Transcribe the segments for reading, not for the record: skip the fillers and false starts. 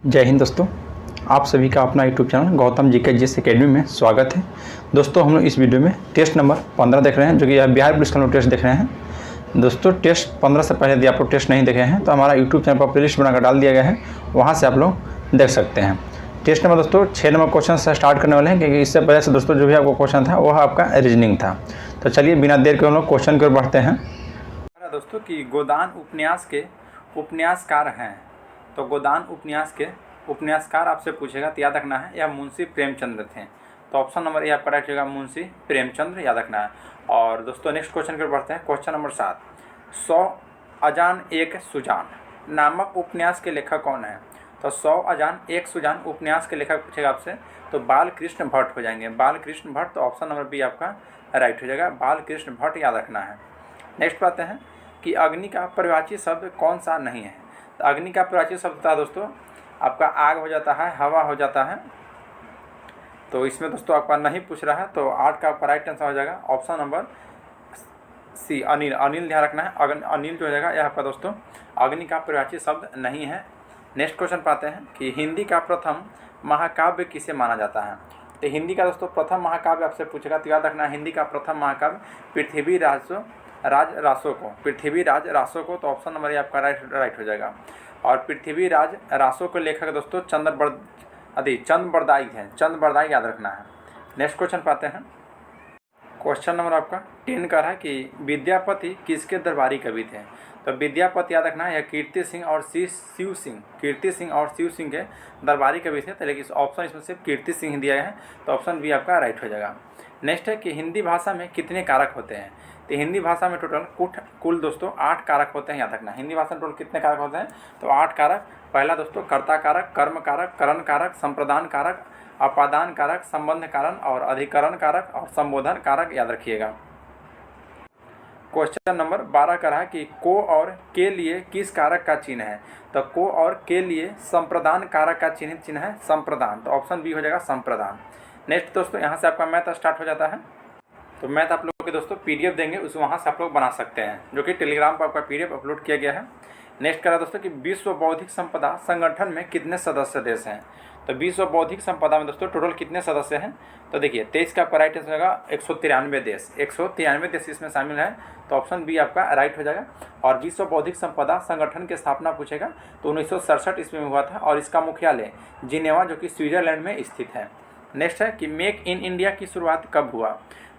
जय हिंद दोस्तों, आप सभी का अपना YouTube channel Gautam GK GS academy में स्वागत है। दोस्तों हम लोग इस वीडियो में टेस्ट नंबर 15 देख रहे हैं, जो कि बिहार पुलिस का हम लोग टेस्ट देख रहे हैं। दोस्तों टेस्ट 15 से पहले यदि आप लोग टेस्ट नहीं देखे हैं तो हमारा यूट्यूब चैनल पर प्लेलिस्ट बनाकर डाल दिया गया है, वहाँ से आप लोग देख सकते हैं। टेस्ट नंबर दोस्तों 6 नंबर क्वेश्चन से स्टार्ट करने वाले हैं, क्योंकि इससे पहले से दोस्तों जो भी आपको क्वेश्चन था वह आपका रीजनिंग था। तो चलिए बिना देर के हम लोग क्वेश्चन की ओर बढ़ते हैं। दोस्तों की गोदान उपन्यास के उपन्यासकार हैं, तो गोदान उपन्यास के उपन्यासकार आपसे पूछेगा तो याद रखना है यह मुंशी प्रेमचंद्र थे। तो ऑप्शन नंबर ए आपका राइट होगा, मुंशी प्रेमचंद्र, याद रखना है। और दोस्तों नेक्स्ट क्वेश्चन की ओर बढ़ते हैं। क्वेश्चन नंबर 7, 100 अजान एक सुजान नामक उपन्यास के लेखक कौन है? तो 100 अजान एक सुजान उपन्यास के लेखक पूछेगा आपसे तो बालकृष्ण भट्ट हो जाएंगे, बालकृष्ण भट्ट। तो ऑप्शन नंबर बी आपका राइट हो जाएगा, बालकृष्ण भट्ट, याद रखना है। नेक्स्ट बात है कि अग्नि का परिवाची शब्द कौन सा नहीं है? तो अग्नि का परिवाची शब्द था दोस्तों आपका आग हो जाता है, हवा हो जाता है। तो इसमें दोस्तों आपका नहीं पूछ रहा है, तो 8 का आपका राइट आंसर हो जाएगा option number C, Anil. Anil ध्यान रखना है, अनिल जो हो जाएगा यह आपका दोस्तों अग्नि का परिवाची शब्द नहीं है। नेक्स्ट क्वेश्चन पाते हैं कि हिंदी का प्रथम महाकाव्य किसे माना जाता है? तो हिंदी का दोस्तों प्रथम महाकाव्य आपसे पूछेगा तो याद रखना है हिंदी का प्रथम महाकाव्य पृथ्वीराज रासो को, पृथ्वीराज रासो को। तो ऑप्शन नंबर ए आपका राइट हो जाएगा। और पृथ्वीराज रासो के लेखक दोस्तों चंद बरदाई हैं, चंद बरदाई, याद रखना है। नेक्स्ट क्वेश्चन पाते हैं। क्वेश्चन नंबर आपका 10 का है कि विद्यापति किसके दरबारी कवि थे? तो विद्यापति याद रखना है यह कीर्ति सिंह और शिव सिंह के दरबारी कवि थे। तो लेकिन ऑप्शन इसमें सिर्फ कीर्ति सिंह दिया है, तो ऑप्शन बी आपका राइट हो जाएगा। नेक्स्ट है कि हिंदी भाषा में कितने कारक होते हैं? तो हिंदी भाषा में टोटल कुल दोस्तों 8 कारक होते हैं, याद रखना। हिंदी भाषा में टोटल कितने कारक होते हैं? तो 8 कारक। पहला दोस्तों कर्ता कारक, कर्म कारक, करण कारक, संप्रदान कारक, अपादान कारक, संबंध कारण और अधिकरण कारक और संबोधन कारक, याद रखिएगा। क्वेश्चन नंबर 12 का रहा कि को और के लिए किस कारक का चिन्ह है? तो को और के लिए संप्रदान कारक का चिन्ह है संप्रदान। तो ऑप्शन बी हो जाएगा संप्रदान। नेक्स्ट दोस्तों यहाँ से आपका मैथ स्टार्ट हो जाता है। तो मैथ आप लोगों के दोस्तों पीडीएफ देंगे, उस वहाँ से आप लोग बना सकते हैं, जो कि टेलीग्राम पर आपका पीडीएफ अपलोड किया गया है। नेक्स्ट करा दोस्तों कि विश्व बौद्धिक संपदा संगठन में कितने सदस्य देश हैं? तो विश्व बौद्धिक संपदा में दोस्तों टोटल कितने सदस्य हैं? तो देखिए 23 का राइट आंसर होगा 193 देश, 193 देश इसमें शामिल है। तो ऑप्शन बी आपका राइट हो जाएगा। और विश्व बौद्धिक संपदा संगठन की स्थापना पूछेगा तो 1967 ईस्वी में हुआ था, और इसका मुख्यालय जिनेवा जो कि स्विट्जरलैंड में स्थित है। नेक्स्ट है कि मेक इन इंडिया की शुरुआत कब हुआ?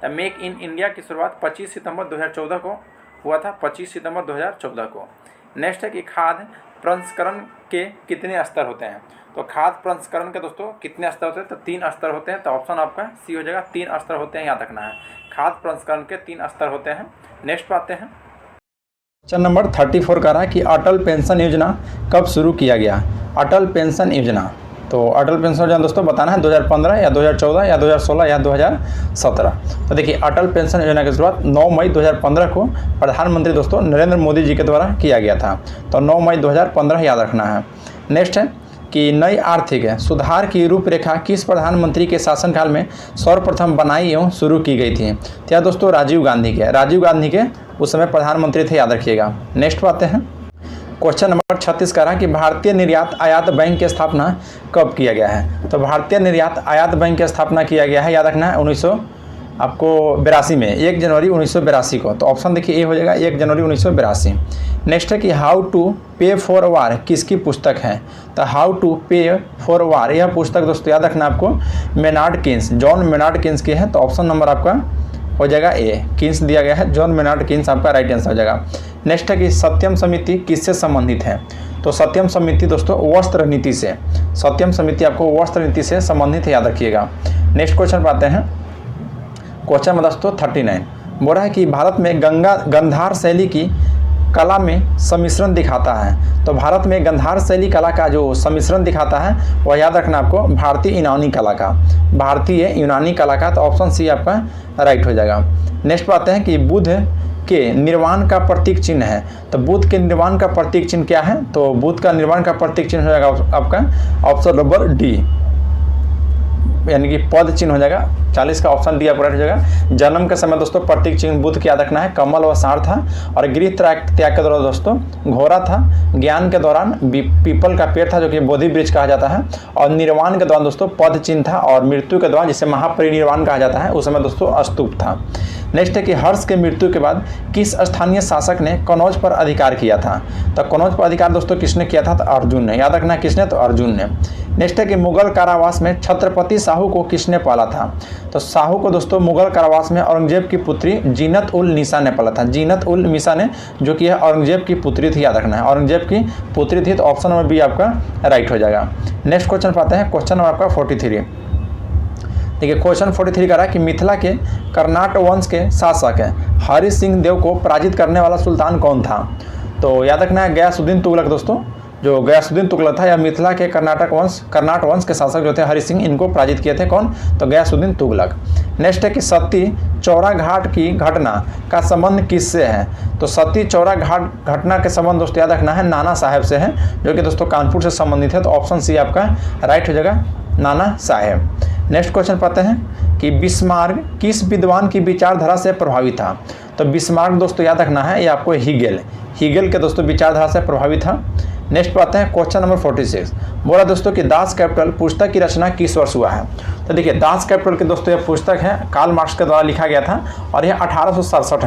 तो मेक इन इंडिया की शुरुआत 25 सितंबर 2014 को हुआ था, 25 सितंबर 2014 को। नेक्स्ट है कि खाद्य प्रसंस्करण के कितने स्तर होते हैं? तो खाद्य प्रसंस्करण के दोस्तों कितने स्तर होते हैं? तो 3 स्तर होते हैं। तो ऑप्शन आपका सी हो जाएगा, 3 स्तर होते हैं, याद रखना है। खाद्य प्रसंस्करण के 3 स्तर होते हैं। नेक्स्ट पाते हैं। क्वेश्चन नंबर 34 का रहा कि अटल पेंशन योजना कब शुरू किया गया? अटल पेंशन योजना, तो अटल पेंशन योजना दोस्तों बताना है 2015 या 2014 या 2016 या 2017। तो देखिए अटल पेंशन योजना की शुरुआत 9 मई 2015 को प्रधानमंत्री दोस्तों नरेंद्र मोदी जी के द्वारा किया गया था। तो 9 मई 2015 याद रखना है। नेक्स्ट है कि नई आर्थिक सुधार की रूपरेखा किस प्रधानमंत्री के शासनकाल में सर्वप्रथम बनाई एवं शुरू की गई थी? तो यह दोस्तों राजीव गांधी के उस समय प्रधानमंत्री थे, याद रखिएगा। नेक्स्ट बातें हैं। क्वेश्चन नंबर 36 का रहा कि भारतीय निर्यात आयात बैंक की स्थापना कब किया गया है? तो भारतीय निर्यात आयात बैंक की स्थापना किया गया है, याद रखना है 1982 में, 1 जनवरी 1982 को। तो ऑप्शन देखिए ए हो जाएगा, 1 जनवरी 1982। नेक्स्ट है कि हाउ टू पे फॉर वार किसकी पुस्तक है? तो हाउ टू पे फॉर वार यह पुस्तक दोस्तों याद रखना आपको Maynard Keynes, John Maynard Keynes की है। तो ऑप्शन नंबर आपका हो जाएगा ए, किन्स दिया गया है, जॉन मेनार्ड किन्स आपका राइट आंसर हो जाएगा। नेक्स्ट है कि सत्यम समिति किससे संबंधित है? तो सत्यम समिति दोस्तों वस्त्र नीति से, सत्यम समिति आपको वस्त्र नीति से संबंधित है, याद रखिएगा। नेक्स्ट क्वेश्चन पाते हैं। क्वेश्चन में दोस्तों 39 बोल रहा है कि भारत में गंधार शैली की कला में सम्मिश्रण दिखाता है। तो भारत में गंधार शैली कला का जो सम्मिश्रण दिखाता है वह याद रखना आपको भारतीय यूनानी कला का, भारतीय यूनानी कला का। तो ऑप्शन सी आपका राइट हो जाएगा। नेक्स्ट बात है कि बुद्ध के निर्वाण का प्रतीक चिन्ह है। तो बुद्ध के निर्वाण का प्रतीक चिन्ह क्या है? तो बुद्ध का निर्वाण का प्रतीक चिन्ह हो जाएगा आपका ऑप्शन नंबर डी, यानी कि पद चिन्ह हो जाएगा। 40 का ऑप्शन डी आपका राइट हो जाएगा। जन्म के समय दोस्तों प्रतीक चिन्ह बुद्ध की याद रखना है, कमल व सार था। और गृह त्याग के दौरान दोस्तों घोड़ा था। ज्ञान के दौरान पीपल का पेड़ था जो कि बोधि वृक्ष कहा जाता है। और निर्वाण के दौरान दोस्तों पद चिन्ह था। और मृत्यु के दौरान जिसे महापरिनिर्वाण कहा जाता है उस समय दोस्तों स्तूप था। नेक्स्ट है कि हर्ष के मृत्यु के बाद किस स्थानीय शासक ने कनौज पर अधिकार किया था? तो कनौज पर अधिकार दोस्तों किसने किया था? तो अर्जुन ने। याद रखना किसने? तो अर्जुन ने। नेक्स्ट है कि मुगल कारावास में छत्रपति शाहू को किसने पाला था? तो शाहू को दोस्तों मुगल कारावास में औरंगजेब की पुत्री जीनत उल निसा ने पाला था। जीनत उल निसा ने, जो कि औरंगजेब की पुत्री थी। याद रखना है औरंगजेब की पुत्री थी। तो ऑप्शन नंबर बी आपका राइट हो जाएगा। नेक्स्ट क्वेश्चन पाते हैं, क्वेश्चन नंबर आपका 43। देखिए क्वेश्चन 43 का रहा कि मिथिला के कर्नाट वंश के शासक हरि सिंह देव को पराजित करने वाला सुल्तान कौन था? तो याद रखना है गयासुद्दीन तुगलक दोस्तों। जो गयासुद्दीन तुगलक था या मिथिला के कर्नाट वंश के शासक जो थे हरि सिंह, इनको पराजित किए थे। कौन? तो गयासुद्दीन तुगलक। नेक्स्ट है कि सती चौरा घाट की घटना का संबंध किससे है? तो सती चौरा घाट घटना के संबंध दोस्तों याद रखना है नाना साहेब से है, जो कि दोस्तों कानपुर से संबंधित है। तो ऑप्शन सी आपका राइट हो जाएगा, नाना साहेब। नेक्स्ट क्वेश्चन पाते हैं कि बिस्मार्क किस विद्वान की विचारधारा से प्रभावित था? तो बिस्मार्क दोस्तों याद रखना है ये आपको हीगेल के दोस्तों विचारधारा से प्रभावित था। नेक्स्ट पाते हैं क्वेश्चन नंबर 46। बोला दोस्तों कि दास कैपिटल पुस्तक की रचना किस वर्ष हुआ है? तो देखिए दास कैपिटल की दोस्तों यह पुस्तक है कार्ल मार्क्स के द्वारा लिखा गया था और यह 1867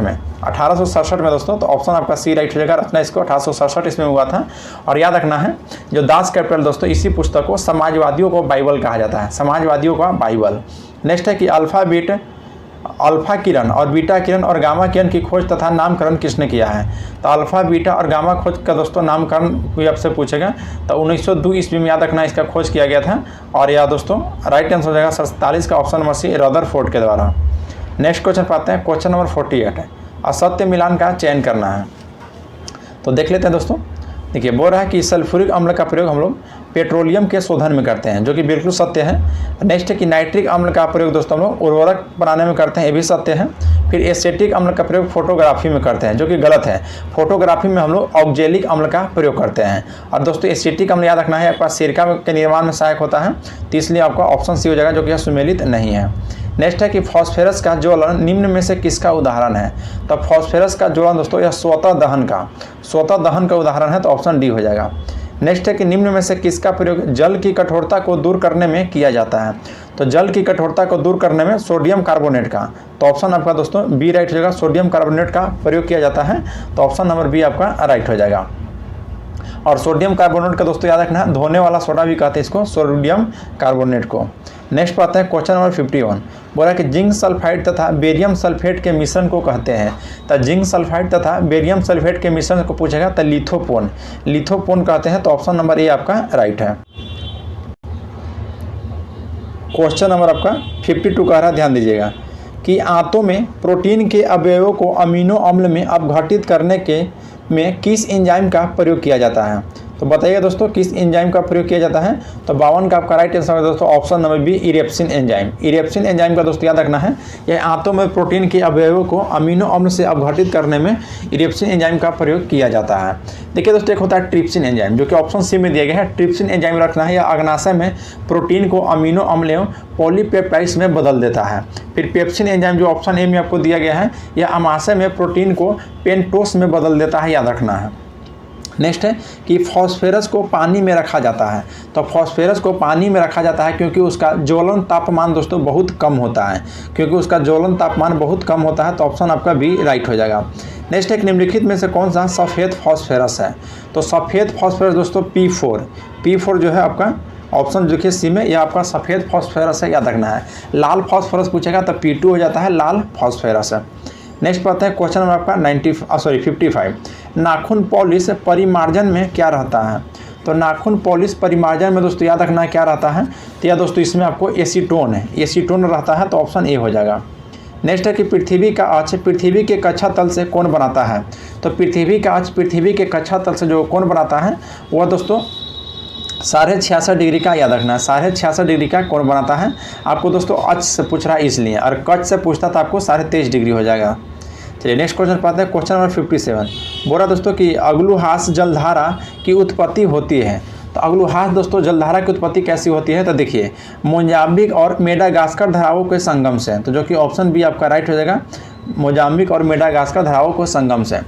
में दोस्तों। तो ऑप्शन आपका सी राइट हो जाएगा। रचना इसको 1867 इसमें हुआ था। और याद रखना है जो दास कैपिटल दोस्तों इसी पुस्तक को समाजवादियों को बाइबल कहा जाता है, समाजवादियों का बाइबल। नेक्स्ट है कि अल्फा किरण और बीटा किरण और गामा किरण की खोज तथा नामकरण किसने किया है? तो अल्फा बीटा और गामा खोज का दोस्तों नामकरण कोई आपसे पूछेगा तो 1902 ईस्वी में याद रखना इसका खोज किया गया था। और यह दोस्तों राइट आंसर हो जाएगा 47 का ऑप्शन नंबर सी रदरफोर्ड के द्वारा। नेक्स्ट क्वेश्चन पाते हैं, क्वेश्चन नंबर 48 है असत्य मिलान का चयन करना है। तो देख लेते हैं दोस्तों। देखिए बोल रहा है कि सल्फ्यूरिक अम्ल का प्रयोग हम लोग पेट्रोलियम के शोधन में करते हैं, जो कि बिल्कुल सत्य है। नेक्स्ट है कि नाइट्रिक अम्ल का प्रयोग दोस्तों हम लोग उर्वरक बनाने में करते हैं, ये भी सत्य है। फिर एसिटिक अम्ल का प्रयोग फोटोग्राफी में करते हैं, जो कि गलत है। फोटोग्राफी में हम लोग ऑक्जेलिक अम्ल का प्रयोग करते हैं। और दोस्तों एसिटिक अम्ल याद रखना है आपका सिरका के निर्माण में सहायक होता है, तो इसलिए आपका ऑप्शन सी हो जाएगा, जो कि सुमेलित नहीं है। नेक्स्ट है कि फॉस्फेरस का ज्वलन निम्न में से किसका उदाहरण है? तो फॉस्फेरस का ज्वलन दोस्तों यह स्वतः दहन का उदाहरण है, तो ऑप्शन डी हो जाएगा। नेक्स्ट है कि निम्न में से किसका प्रयोग जल की कठोरता को दूर करने में किया जाता है? तो जल की कठोरता को दूर करने में सोडियम कार्बोनेट का, तो ऑप्शन आपका दोस्तों बी राइट हो जाएगा। सोडियम कार्बोनेट का प्रयोग किया जाता है, तो ऑप्शन नंबर बी आपका राइट हो जाएगा। और सोडियम कार्बोनेट का दोस्तों याद रखना है धोने वाला सोडा भी कहते हैं इसको, सोडियम कार्बोनेट को। नेक्स्ट पाते हैं क्वेश्चन नंबर 51। बोला कि जिंक सल्फाइड तथा बेरियम सल्फेट के मिश्रण को कहते हैं। तो जिंक सल्फाइड तथा बेरियम सल्फेट के मिश्रण को पूछेगा तो लिथोपोन कहते हैं, तो ऑप्शन नंबर ए आपका राइट है। क्वेश्चन नंबर आपका 52 कह रहा, ध्यान दीजिएगा कि आंतों में प्रोटीन के अवयवों को अमीनो अम्ल में अपघटित करने में किस एंजाइम का प्रयोग किया जाता है? तो बताइए दोस्तों किस एंजाइम का प्रयोग किया जाता है? तो 52 का आपका राइट आंसर है दोस्तों option number B erepsin enzyme का दोस्तों याद रखना है यह आंतों में प्रोटीन के अवयवों को अमीनो अम्ल से अपघटित करने में इरेप्सिन एंजाइम का प्रयोग किया जाता है। देखिए दोस्तों एक होता है ट्रिप्सिन एंजाइम, जो कि ऑप्शन सी में दिया गया है। ट्रिप्सिन एंजाइम रखना है, यह अग्नाशय में प्रोटीन को अमीनो अम्ल एवं पॉलीपेप्टाइड्स में बदल देता है। फिर पेप्सिन एंजाइम जो ऑप्शन ए में आपको दिया गया है, यह अमाशय में प्रोटीन को पेंटोस में बदल देता है, याद रखना है। नेक्स्ट है कि फॉस्फेरस को पानी में रखा जाता है। तो फॉस्फेरस को पानी में रखा जाता है क्योंकि उसका ज्वलन तापमान दोस्तों बहुत कम होता है, तो ऑप्शन आपका बी राइट हो जाएगा। नेक्स्ट है निम्नलिखित में से कौन सा सफ़ेद फॉस्फेरस है? तो सफ़ेद फॉस्फेरस दोस्तों P4 जो है आपका ऑप्शन देखिए सी में, यह आपका सफ़ेद फॉस्फेरस है, याद रखना है। लाल फॉस्फोरस पूछेगा तो P2 हो जाता है, लाल फॉस्फेरस है। नेक्स्ट पढ़ते हैं क्वेश्चन नंबर आपका 55। नाखून पॉलिश परिमार्जन में क्या रहता है? तो नाखून पॉलिश परिमार्जन में दोस्तों याद रखना क्या रहता है? तो यह दोस्तों इसमें आपको एसीटोन रहता है, तो ऑप्शन ए हो जाएगा। नेक्स्ट है कि पृथ्वी का अक्ष पृथ्वी के कक्षा तल से कौन बनाता है? तो पृथ्वी का अक्ष पृथ्वी के कक्षा तल से जो कौन बनाता है वह दोस्तों 66.5 डिग्री का, याद रखना है 66.5 डिग्री का कौन बनाता है? आपको दोस्तों अक्ष से पूछ रहा है इसलिए, और कक्ष से पूछता तो आपको 23.5 डिग्री हो जाएगा। चलिए नेक्स्ट क्वेश्चन पाते हैं, क्वेश्चन नंबर 57। बोला दोस्तों कि अग्लुहास जलधारा की उत्पत्ति होती है। तो अग्लुहास दोस्तों जलधारा की उत्पत्ति कैसी होती है, तो देखिए मोजाम्बिक और मेडागास्कर धाराओं के संगम से, तो जो कि ऑप्शन बी आपका राइट हो जाएगा, मोजाम्बिक और मेडागास्कर धाराओं के संगम से।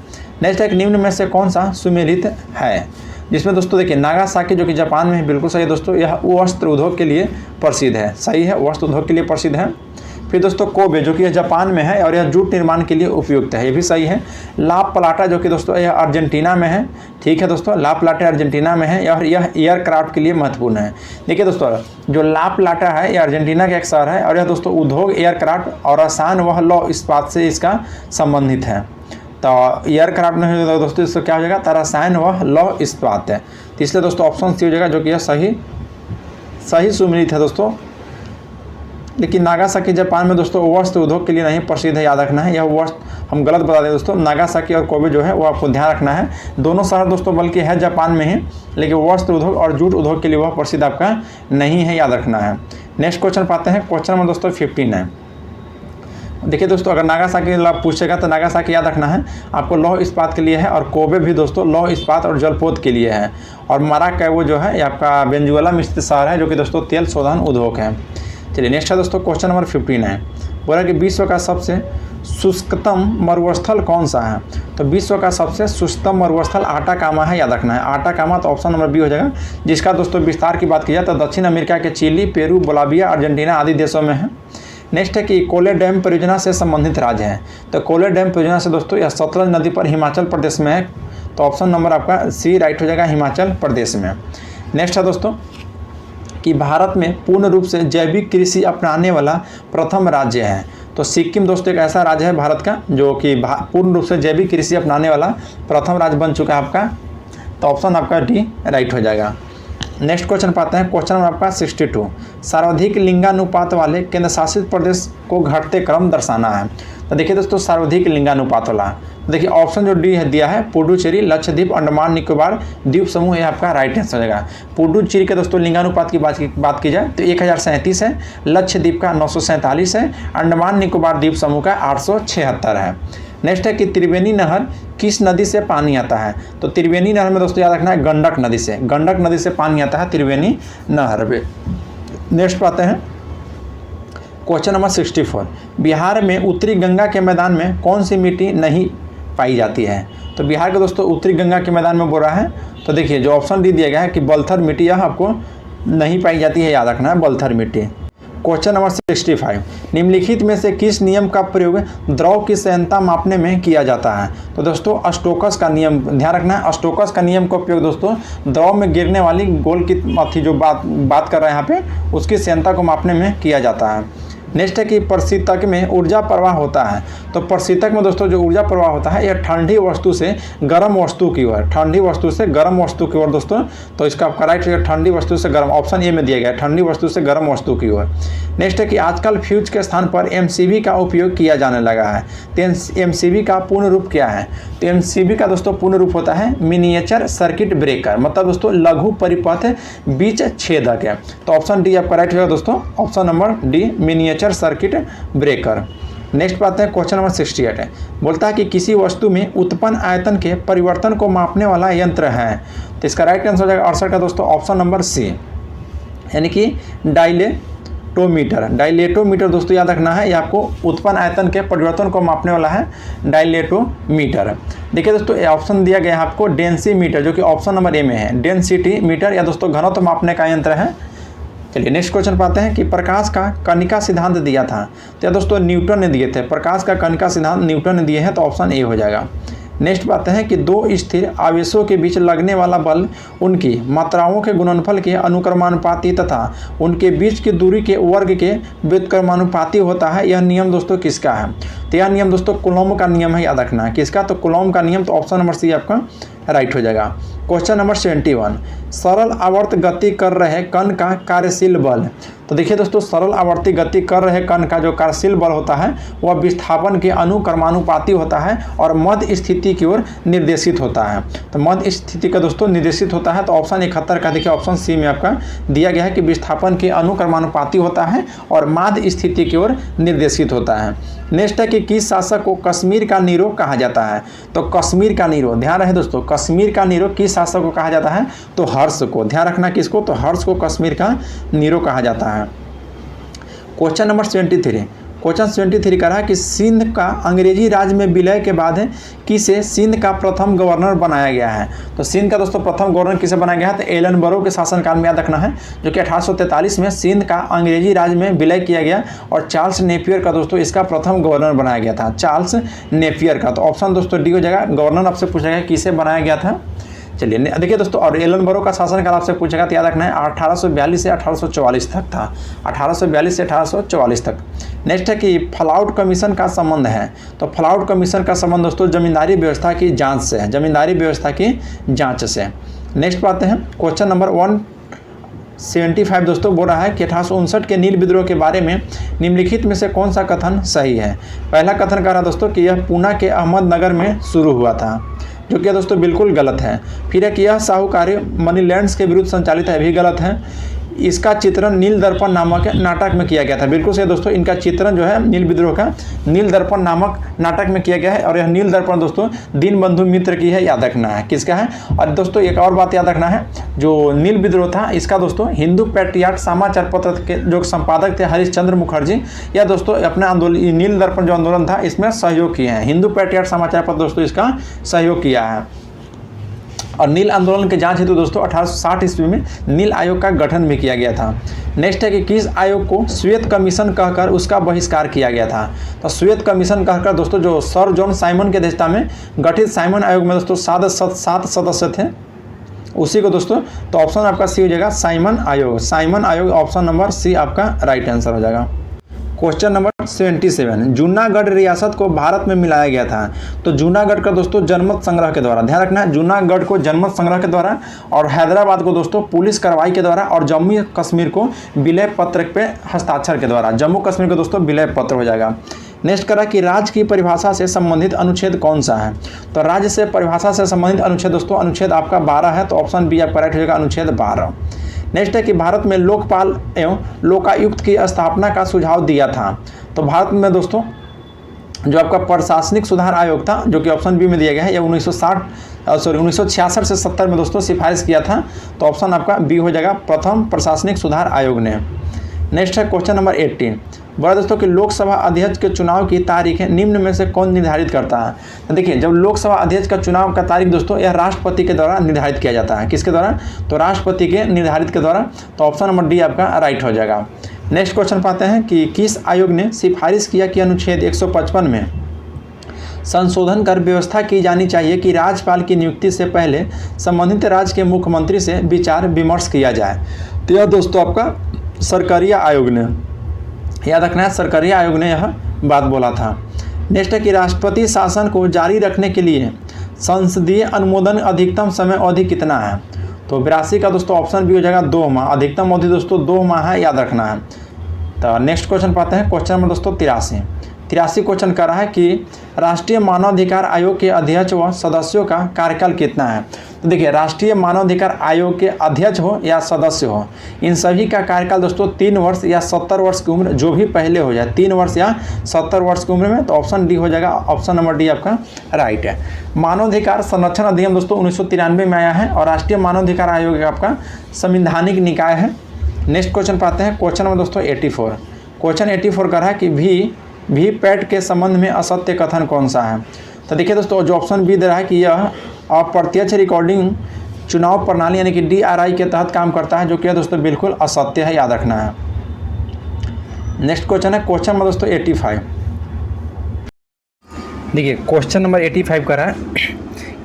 नेक्स्ट एक निम्न में से कौन सा सुमेलित है, जिसमें दोस्तों देखिए नागासाकी जो कि जापान में है, बिल्कुल सही है दोस्तों, यह वस्त्र उद्योग के लिए प्रसिद्ध है, सही है, वस्त्र उद्योग के लिए प्रसिद्ध है। फिर दोस्तों कोबे जो कि यह जापान में है और यह जूट निर्माण के लिए उपयुक्त है, ये भी सही है। ला प्लाटा जो कि दोस्तों यह अर्जेंटीना में है, ठीक है दोस्तों, ला प्लाटा अर्जेंटीना में है और यह एयरक्राफ्ट के लिए महत्वपूर्ण है। देखिए दोस्तों जो ला प्लाटा है यह अर्जेंटीना का एक शहर है और यह दोस्तों उद्योग एयरक्राफ्ट और रसायन व लौह इस्पात से इसका संबंधित है। तो एयरक्राफ्ट नहीं होगा दोस्तों, इसको क्या हो जाएगा, तो रसायन व लौह इस्पात है, तो इसलिए दोस्तों ऑप्शन सी हो जाएगा, जो कि यह सही सुमेलित है दोस्तों। लेकिन नागासाकी जापान में दोस्तों वस्त्र उद्योग के लिए नहीं प्रसिद्ध है, याद रखना है, यह वस्त्र हम गलत बता दें दोस्तों, नागासाकी और कोबे जो है वो आपको ध्यान रखना है, दोनों शहर दोस्तों बल्कि है जापान में ही, लेकिन वस्त्र उद्योग और जूट उद्योग के लिए वह प्रसिद्ध आपका नहीं है, याद रखना है। नेक्स्ट क्वेश्चन पाते हैं, क्वेश्चन नंबर दोस्तों 15 है। देखिए दोस्तों अगर नागासाकी पूछेगा तो नागासाकी याद रखना है आपको लौह इस्पात के लिए है, और कोबे भी दोस्तों लौह इस्पात और जलपोत के लिए है, और माराकैवो जो है ये आपका वेनेजुएला में स्थित शहर है, जो कि दोस्तों तेल शोधन उद्योग है। चलिए नेक्स्ट है दोस्तों क्वेश्चन नंबर 15 है, बोला कि विश्व का सबसे शुष्कतम मरुस्थल कौन सा है, तो विश्व का सबसे शुष्कतम मरुस्थल आटाकामा है, याद रखना है, आटाकामा, तो ऑप्शन नंबर बी हो जाएगा, जिसका दोस्तों विस्तार की बात की जाए तो दक्षिण अमेरिका के चिली, पेरू, बोलाविया, अर्जेंटीना आदि देशों में है। नेक्स्ट है कि कोले डैम परियोजना से संबंधित राज्य है, तो कोले डैम परियोजना से दोस्तों यह सतलज नदी पर हिमाचल प्रदेश में है, तो ऑप्शन नंबर आपका सी राइट हो जाएगा, हिमाचल प्रदेश में। नेक्स्ट है दोस्तों कि भारत में पूर्ण रूप से जैविक कृषि अपनाने वाला प्रथम राज्य है, तो सिक्किम दोस्तों एक ऐसा राज्य है भारत का जो कि पूर्ण रूप से जैविक कृषि अपनाने वाला प्रथम राज्य बन चुका है आपका, तो ऑप्शन आपका डी राइट हो जाएगा। नेक्स्ट क्वेश्चन पाते हैं, क्वेश्चन नंबर आपका 62, सर्वाधिक लिंगानुपात वाले केंद्र शासित प्रदेश को घटते क्रम दर्शाना है, तो देखिए दोस्तों सर्वाधिक लिंगानुपात वाला, देखिए ऑप्शन जो डी है दिया है पुडुचेरी, लक्षद्वीप, अंडमान निकोबार द्वीप समूह, ये आपका राइट आंसर हो जाएगा। पुडुचेरी के दोस्तों लिंगानुपात की बात की जाए तो 1037 है, लक्षद्वीप का 947 है, अंडमान निकोबार द्वीप समूह का 876 है। नेक्स्ट है कि त्रिवेणी नहर किस नदी से पानी आता है, तो त्रिवेणी नहर में दोस्तों याद रखना है गंडक नदी से पानी आता है त्रिवेणी नहर पे। नेक्स्ट पाते हैं क्वेश्चन नंबर 64, बिहार में उत्तरी गंगा के मैदान में कौन सी मिट्टी नहीं पाई जाती है, तो बिहार के दोस्तों उत्तरी गंगा के मैदान में बोल रहा है, तो देखिए जो ऑप्शन डी दिया गया है कि बलथर मिट्टी यह आपको नहीं पाई जाती है, याद रखना है बलथर मिट्टी। क्वेश्चन नंबर 65, निम्नलिखित में से किस नियम का प्रयोग द्रव की सघनता मापने में किया जाता है, तो दोस्तों स्टोक्स का नियम ध्यान रखना है, स्टोक्स का नियम का उपयोग दोस्तों द्रव में गिरने वाली गोल की अथी जो बात कर रहे हैं यहाँ पे उसकी सघनता को मापने में किया जाता है। नेक्स्ट है कि प्रशीतक में ऊर्जा प्रवाह होता है, तो प्रशीतक में दोस्तों जो ऊर्जा प्रवाह होता है यह ठंडी वस्तु से गर्म वस्तु की ओर, ठंडी वस्तु से गर्म वस्तु की ओर दोस्तों, तो इसका आपका राइट है ठंडी वस्तु से गर्म, ऑप्शन ए में दिया गया है ठंडी वस्तु से गर्म वस्तु की ओर। नेक्स्ट है कि आजकल फ्यूज के स्थान पर एमसीबी का उपयोग किया जाने लगा है, तो एमसीबी का पूर्ण रूप क्या है, तो एमसीबी का दोस्तों पूर्ण रूप होता है मिनिएचर सर्किट ब्रेकर, मतलब दोस्तों लघु परिपथ बीच छेदक है, तो ऑप्शन डी आपका राइट होगा दोस्तों, option number D miniature circuit breaker. Next बात है क्वेश्चन नंबर 68 है, बोलता है कि किसी वस्तु में उत्पन्न आयतन के परिवर्तन को मापने वाला यंत्र है, तो इसका राइट आंसर हो जाएगा 68 का दोस्तों, ऑप्शन नंबर सी, यानी कि डायलेटोमीटर दोस्तों याद रखना है, ये आपको उत्पन्न आयतन के परिवर्तन को मापने वाला है डायलेटोमीटर। देखिए दोस्तों ऑप्शन दिया गया है आपको डेंसीमीटर, जो कि ऑप्शन नंबर ए में है, डेंसिटी मीटर या दोस्तों घनत्व मापने का यंत्र है। चलिए नेक्स्ट क्वेश्चन पाते हैं कि प्रकाश का कणिका सिद्धांत दिया था, तो दोस्तों न्यूटन ने दिए थे, प्रकाश का कणिका सिद्धांत न्यूटन ने दिए हैं, तो ऑप्शन ए हो जाएगा। नेक्स्ट बात है कि दो स्थिर आवेशों के बीच लगने वाला बल उनकी मात्राओं के गुणनफल के अनुक्रमानुपाती तथा उनके बीच की दूरी के वर्ग के व्युत्क्रमानुपाती होता है, यह नियम दोस्तों किसका है, तो यह नियम दोस्तों कूलॉम का नियम है, याद रखना है किसका, तो कूलॉम का नियम, तो ऑप्शन नंबर सी आपका राइट हो जाएगा। क्वेश्चन नंबर 71, सरल आवर्त गति कर रहे कण का कार्यशील बल, तो देखिए दोस्तों सरल आवर्ती गति कर रहे कण का जो कार्यशील बल होता है वह विस्थापन के अनुक्रमानुपाती होता है और मध्य स्थिति की ओर निर्देशित होता है, तो मध्य स्थिति का दोस्तों निर्देशित होता है, तो ऑप्शन 71 का देखिए ऑप्शन सी में आपका दिया गया है कि विस्थापन के अनुक्रमानुपाती होता है और मध्य स्थिति की ओर निर्देशित होता है। नेक्स्ट है कि कि किस शासक को कश्मीर का नीरो कहा जाता है? तो कश्मीर का नीरो, ध्यान रहे दोस्तों, कश्मीर का नीरो किस शासक को कहा जाता है? तो हर्ष को। ध्यान रखना किसको? तो हर्ष को कश्मीर का नीरो कहा जाता है। क्वेश्चन नंबर 73, क्वेश्चन 73 कह रहा है कि सिंध का अंग्रेजी राज में विलय के बाद किसे सिंध का प्रथम गवर्नर बनाया गया है? तो सिंध का दोस्तों प्रथम गवर्नर किसे बनाया गया है? तो एलन बरो के शासनकाल में, याद रखना है, जो कि 1843 में सिंध का अंग्रेजी राज में विलय किया गया और चार्ल्स नेपियर का दोस्तों इसका प्रथम गवर्नर बनाया गया था, चार्ल्स नेपियर का। तो ऑप्शन दोस्तों डी हो जाएगा। गवर्नर आपसे पूछा गया किसे बनाया गया था। चलिए देखिए दोस्तों, और एलन बरो का शासनकाल आपसे पूछेगा तो याद रखना है 1842 से 1844 तक था, 1842 से 1844 तक। नेक्स्ट है कि फ्लाउट कमीशन का संबंध है। तो फ्लाउट कमीशन का संबंध दोस्तों जमींदारी व्यवस्था की जांच से है, जमींदारी व्यवस्था की जांच से। नेक्स्ट बात है क्वेश्चन नंबर 175 दोस्तों बोल रहा है कि 1859 के नील विद्रोह के बारे में निम्नलिखित में से कौन सा कथन सही है? पहला कथन कह रहा दोस्तों कि यह पूना के अहमदनगर में शुरू हुआ था, जो कि दोस्तों बिल्कुल गलत है। फिर है कि यह साहूकारी मनी लैंड्स के विरुद्ध संचालित है, भी गलत है। इसका चित्रण नील दर्पण नामक नाटक में किया गया था, बिल्कुल सही दोस्तों। इनका चित्रण जो है नील विद्रोह का नील दर्पण नामक नाटक में किया गया है, और यह नील दर्पण दोस्तों दीनबंधु मित्र की है, याद रखना है किसका है। और दोस्तों एक और बात याद रखना है, जो नील विद्रोह था इसका दोस्तों हिंदू पैट्रियाट समाचार पत्र के जो संपादक थे हरिश्चंद्र मुखर्जी, या दोस्तों अपने आंदोलन नील दर्पण जो आंदोलन था इसमें सहयोग किए हैं। हिंदू पैट्रियाट समाचार पत्र दोस्तों इसका सहयोग किया है। और नील आंदोलन की जांच हेतु दोस्तों 1860 ईस्वी में नील आयोग का गठन भी किया गया था। नेक्स्ट है कि किस आयोग को श्वेत कमीशन कहकर उसका बहिष्कार किया गया था? तो श्वेत कमीशन कहकर दोस्तों जो सर जॉन साइमन की अध्यक्षता में गठित साइमन आयोग में दोस्तों 7 सदस्य थे, उसी को दोस्तों। तो ऑप्शन आपका सी हो जाएगा साइमन आयोग, साइमन आयोग, ऑप्शन नंबर सी आपका राइट आंसर हो जाएगा। क्वेश्चन नंबर 77, जूनागढ़ रियासत को भारत में मिलाया गया था। तो जूनागढ़ का दोस्तों जनमत संग्रह के द्वारा, ध्यान रखना है, जूनागढ़ को जनमत संग्रह के द्वारा, और हैदराबाद को दोस्तों पुलिस कार्रवाई के द्वारा, और जम्मू कश्मीर को विलय पत्र पे हस्ताक्षर के द्वारा। जम्मू कश्मीर को दोस्तों विलय पत्र हो जाएगा। नेक्स्ट करा कि राज्य की परिभाषा से संबंधित अनुच्छेद कौन सा है? तो राज्य से परिभाषा से संबंधित अनुच्छेद दोस्तों अनुच्छेद आपका 12 है, तो ऑप्शन बी आपका राइट हो जाएगा, अनुच्छेद 12। नेक्स्ट है कि भारत में लोकपाल एवं लोकायुक्त की स्थापना का सुझाव दिया था। तो भारत में दोस्तों जो आपका प्रशासनिक सुधार आयोग था, जो कि ऑप्शन बी में दिया गया है, यह 1966 से 70 में दोस्तों सिफारिश किया था। तो ऑप्शन आपका बी हो जाएगा, प्रथम प्रशासनिक सुधार आयोग ने। नेक्स्ट है क्वेश्चन नंबर 18, बड़ा दोस्तों कि लोकसभा अध्यक्ष के चुनाव की तारीख निम्न में से कौन निर्धारित करता है? तो देखिए, जब लोकसभा अध्यक्ष का चुनाव का तारीख दोस्तों यह राष्ट्रपति के द्वारा निर्धारित किया जाता है। किसके द्वारा? तो राष्ट्रपति के निर्धारित के द्वारा। तो ऑप्शन नंबर डी आपका राइट हो जाएगा। नेक्स्ट क्वेश्चन पाते हैं कि किस आयोग ने सिफारिश किया कि अनुच्छेद 155 में संशोधन कर व्यवस्था की जानी चाहिए कि राज्यपाल की नियुक्ति से पहले संबंधित राज्य के मुख्यमंत्री से विचार विमर्श किया जाए? तो यह दोस्तों आपका सरकारिया आयोग ने, याद रखना है, सरकारिया आयोग ने यह बात बोला था। नेक्स्ट है कि राष्ट्रपति शासन को जारी रखने के लिए संसदीय अनुमोदन अधिकतम समय अवधि कितना है? तो 82 का दोस्तों ऑप्शन भी हो जाएगा 2 माह, अधिकतम अवधि दोस्तों 2 माह है, याद रखना है। तो नेक्स्ट क्वेश्चन पाते हैं, क्वेश्चन नंबर दोस्तों 83 क्वेश्चन कर रहा है कि राष्ट्रीय मानवाधिकार आयोग के अध्यक्ष व सदस्यों का कार्यकाल कितना है? तो देखिए, राष्ट्रीय मानवाधिकार आयोग के अध्यक्ष हो या सदस्य हो, इन सभी का कार्यकाल दोस्तों 3 वर्ष या 70 वर्ष की उम्र, जो भी पहले हो जाए, 3 वर्ष या 70 वर्ष की उम्र में। तो ऑप्शन डी हो जाएगा, ऑप्शन नंबर डी आपका राइट है। मानवाधिकार संरक्षण अधिनियम दोस्तों 1993 में आया है, और राष्ट्रीय मानवाधिकार आयोग आपका संवैधानिक निकाय है। नेक्स्ट क्वेश्चन पाते हैं, क्वेश्चन नंबर दोस्तों 84, क्वेश्चन 84 कर रहा है कि भी पैट के संबंध में असत्य कथन कौन सा है? तो देखिए दोस्तों, जो ऑप्शन बी दे रहा है कि यह अप्रत्यक्ष रिकॉर्डिंग चुनाव प्रणाली यानी कि DRI के तहत काम करता है, जो कि दोस्तों बिल्कुल असत्य है, याद रखना है। नेक्स्ट क्वेश्चन है क्वेश्चन नंबर दोस्तों 85। देखिए, क्वेश्चन नंबर 85 का है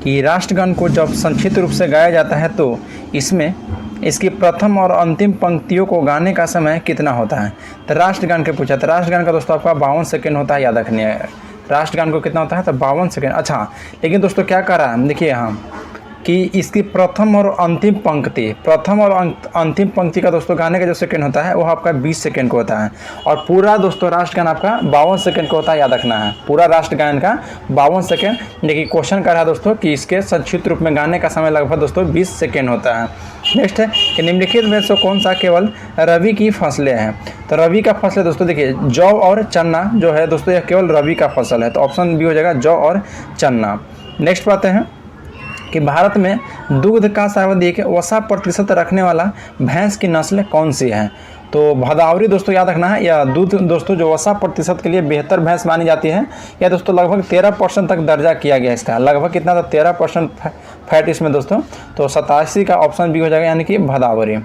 कि राष्ट्रगान को जब संक्षिप्त रूप से गाया जाता है तो इसमें इसकी प्रथम और अंतिम पंक्तियों को गाने का समय कितना होता है? तो राष्ट्रगान के पूछा, तो राष्ट्रगान का दोस्तों आपका 52 सेकेंड होता है, याद रखनी है। राष्ट्रगान को कितना होता है? तो 52 सेकेंड। अच्छा, लेकिन दोस्तों क्या कर रहा है, देखिए यहाँ कि इसकी प्रथम और अंतिम पंक्ति का दोस्तों गाने का जो सेकंड होता है वो आपका 20 सेकंड का होता है, और पूरा दोस्तों राष्ट्रगान आपका 52 सेकंड का होता है, याद रखना है पूरा राष्ट्रगान का 52 सेकंड। देखिए क्वेश्चन कर रहा है दोस्तों कि इसके संक्षिप्त रूप में गाने का समय लगभग दोस्तों 20 सेकंड होता है। नेक्स्ट है कि निम्नलिखित में से कौन सा केवल रबी की फसलें हैं। तो रबी का फसल है दोस्तों, देखिए जौ और चना जो है दोस्तों यह केवल रबी का फसल है, तो ऑप्शन बी हो जाएगा जौ और चना। नेक्स्ट बात है कि भारत में दूध का सर्वाधिक वसा प्रतिशत रखने वाला भैंस की नस्ल कौन सी है। तो भदावरी दोस्तों याद रखना है, या दूध दोस्तों जो वसा प्रतिशत के लिए बेहतर भैंस मानी जाती है, या दोस्तों लगभग 13% तक दर्जा किया गया इसका, लगभग कितना था 13% फैट इसमें दोस्तों, तो 87 का ऑप्शन बी हो जाएगा यानी कि भदावरी।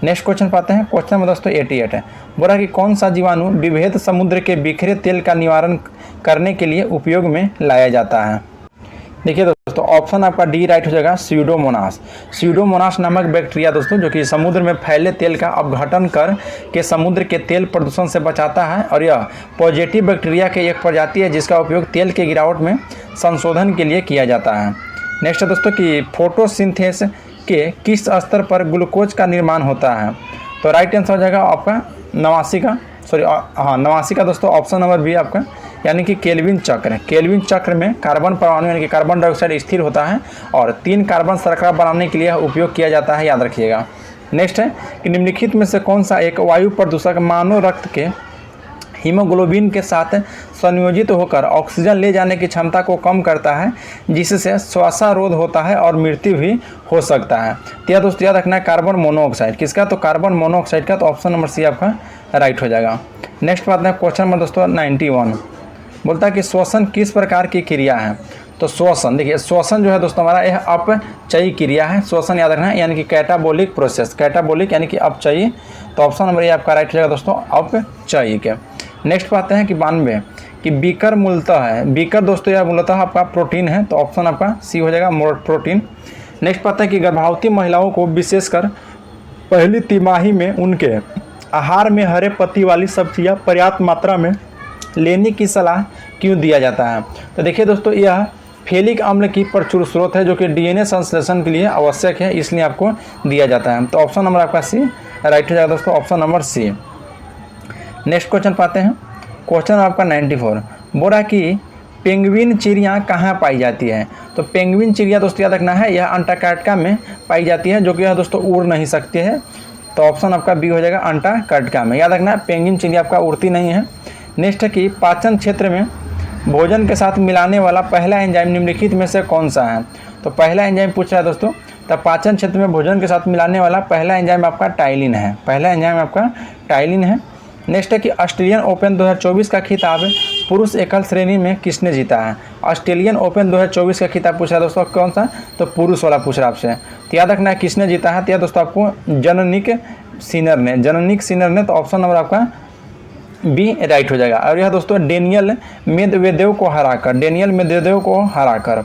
नेक्स्ट क्वेश्चन पाते हैं, क्वेश्चन नंबर दोस्तों 88 है, बोला कि कौन सा जीवाणु विभेद समुद्र के बिखरे तेल का निवारण करने के लिए उपयोग में लाया जाता है। देखिए दोस्तों ऑप्शन आपका डी राइट हो जाएगा, स्यूडोमोनास नामक बैक्टीरिया दोस्तों जो कि समुद्र में फैले तेल का अपघटन कर के समुद्र के तेल प्रदूषण से बचाता है, और यह पॉजिटिव बैक्टीरिया के एक प्रजाति है जिसका उपयोग तेल के गिरावट में संशोधन के लिए किया जाता है। नेक्स्ट है दोस्तों कि फोटोसिंथेसिस के किस स्तर पर ग्लूकोज का निर्माण होता है। तो राइट आंसर हो जाएगा आपका 89 का दोस्तों ऑप्शन नंबर बी आपका, यानी कि केल्विन चक्र में कार्बन परमाणु यानी कि कार्बन डाइऑक्साइड स्थिर होता है और 3 कार्बन शर्करा बनाने के लिए उपयोग किया जाता है, याद रखिएगा। नेक्स्ट है कि निम्नलिखित में से कौन सा एक वायु प्रदूषक मानव रक्त के हीमोग्लोबिन के साथ संयोजित होकर ऑक्सीजन ले जाने की क्षमता को कम करता है, जिससे श्वासारोध होता है और मृत्यु भी हो सकता है। तो यह दोस्तों याद रखना है कार्बन मोनोऑक्साइड, किसका, तो कार्बन मोनोऑक्साइड का, तो ऑप्शन नंबर सी आपका राइट हो जाएगा। नेक्स्ट बात है क्वेश्चन नंबर दोस्तों 91, बोलता है कि श्वसन किस प्रकार की क्रिया है। तो श्वसन, देखिए श्वसन जो है दोस्तों हमारा यह अपचयी क्रिया है, श्वसन याद रखना है यानी कि कैटाबोलिक प्रोसेस, कैटाबोलिक यानी कि अपचयी, तो ऑप्शन नंबर ये आपका राइट हो जाएगा दोस्तों अपचयी के। नेक्स्ट बात है कि 92 कि बीकर मूलतः है, बीकर दोस्तों यह मूलतः आपका प्रोटीन है, तो ऑप्शन आपका सी हो जाएगा प्रोटीन। नेक्स्ट बात है कि गर्भवती महिलाओं को विशेषकर पहली तिमाही में उनके आहार में हरे पत्ती वाली सब्जियां पर्याप्त मात्रा में लेने की सलाह क्यों दिया जाता है। तो देखिए दोस्तों यह फेलिक अम्ल की प्रचुर स्रोत है जो कि डीएनए संश्लेषण के लिए आवश्यक है, इसलिए आपको दिया जाता है, तो ऑप्शन नंबर आपका सी राइट हो जाएगा दोस्तों, option number C. Next question पाते हैं, क्वेश्चन आपका 94, बोला कि पेंगुइन चिड़िया कहाँ पाई जाती है। तो पेंगुइन चिड़िया दोस्तों याद रखना है यह अंटार्कटिका में पाई जाती है, जो कि यह दोस्तों उड़ नहीं सकती है, तो ऑप्शन आपका बी हो जाएगा अंटार्कटिका में। याद रखना पेंगुइन चिड़िया आपका उड़ती नहीं है। नेक्स्ट है कि पाचन क्षेत्र में भोजन के साथ मिलाने वाला पहला एंजाइम निम्नलिखित में से कौन सा है। तो पहला एंजाइम पूछ रहा है दोस्तों, तो पाचन क्षेत्र में भोजन के साथ मिलाने वाला पहला एंजाइम आपका टाइलिन है, पहला एंजाइम आपका टाइलिन है। नेक्स्ट है कि ऑस्ट्रेलियन ओपन 2024 का खिताब पुरुष एकल श्रेणी में किसने जीता है। ऑस्ट्रेलियन ओपन 2024 का खिताब पूछ रहा है दोस्तों कौन सा, तो पुरुष वाला पूछ रहा है आपसे, तो याद रखना है किसने जीता है, तो यह दोस्तों आपको जननिक सिनर ने, तो ऑप्शन नंबर आपका बी राइट हो जाएगा। और यह दोस्तों डेनियल मेदवेदेव को हराकर।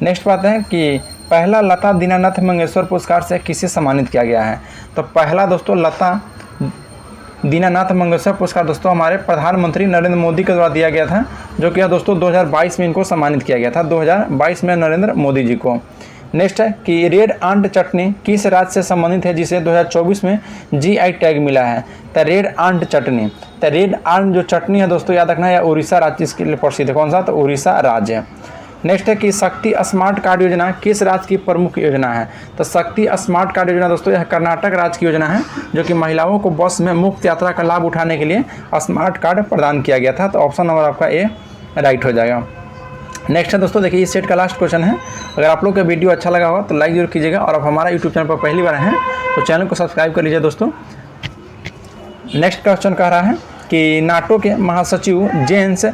नेक्स्ट बात है कि पहला लता दीनानाथ मंगेशकर पुरस्कार से किसे सम्मानित किया गया है। तो पहला दोस्तों लता दीनानाथ मंगेशकर पुरस्कार दोस्तों हमारे प्रधानमंत्री नरेंद्र मोदी के द्वारा दिया गया था, जो कि दोस्तों 2022 में इनको सम्मानित किया गया था, 2022 में नरेंद्र मोदी जी को। नेक्स्ट है कि रेड आंट चटनी किस राज्य से संबंधित है जिसे 2024 में जीआई टैग मिला है। तो रेड आंट जो चटनी है दोस्तों याद रखना है उड़ीसा राज्य इसके लिए प्रसिद्ध है, कौन सा, तो उड़ीसा राज्य है। नेक्स्ट है कि शक्ति स्मार्ट कार्ड योजना किस राज्य की प्रमुख योजना है। तो शक्ति स्मार्ट कार्ड योजना दोस्तों यह कर्नाटक राज्य की योजना है, जो कि महिलाओं को बस में मुफ्त यात्रा का लाभ उठाने के लिए स्मार्ट कार्ड प्रदान किया गया था, तो ऑप्शन नंबर आपका ए राइट हो जाएगा। नेक्स्ट है दोस्तों देखिए इस सेट का लास्ट क्वेश्चन है, अगर आप लोग का वीडियो अच्छा लगा होगा तो लाइक जरूर कीजिएगा, और आप हमारा यूट्यूब चैनल पर पहली बार हैं तो चैनल को सब्सक्राइब कर लीजिए दोस्तों। नेक्स्ट क्वेश्चन कह रहा है कि नाटो के महासचिव जेंस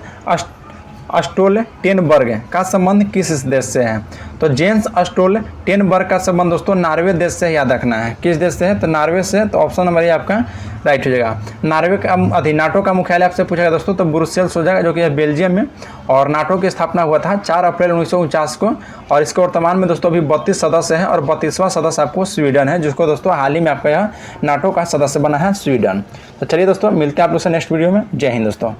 स्टोल्टेनबर्ग का संबंध किस देश से है। तो जेंस स्टोल्टेनबर्ग का संबंध दोस्तों नार्वे देश से याद रखना है, किस देश से है, तो नार्वे से, तो ऑप्शन नंबर ये आपका राइट हो जाएगा। नार्वे का नाटो का मुख्यालय आपसे पूछेगा दोस्तों तो ब्रुसेल्स हो जाएगा, जो कि है बेल्जियम में, और नाटो की स्थापना हुआ था 4 अप्रैल 1949 को, और इसके वर्तमान में दोस्तों अभी 32 सदस्य हैं, और 32वां सदस्य आपको स्वीडन है, जिसको दोस्तों हाल ही में आपका यह नाटो का सदस्य बना है स्वीडन। तो चलिए दोस्तों मिलते हैं आप लोग से नेक्स्ट वीडियो में। जय हिंद दोस्तों।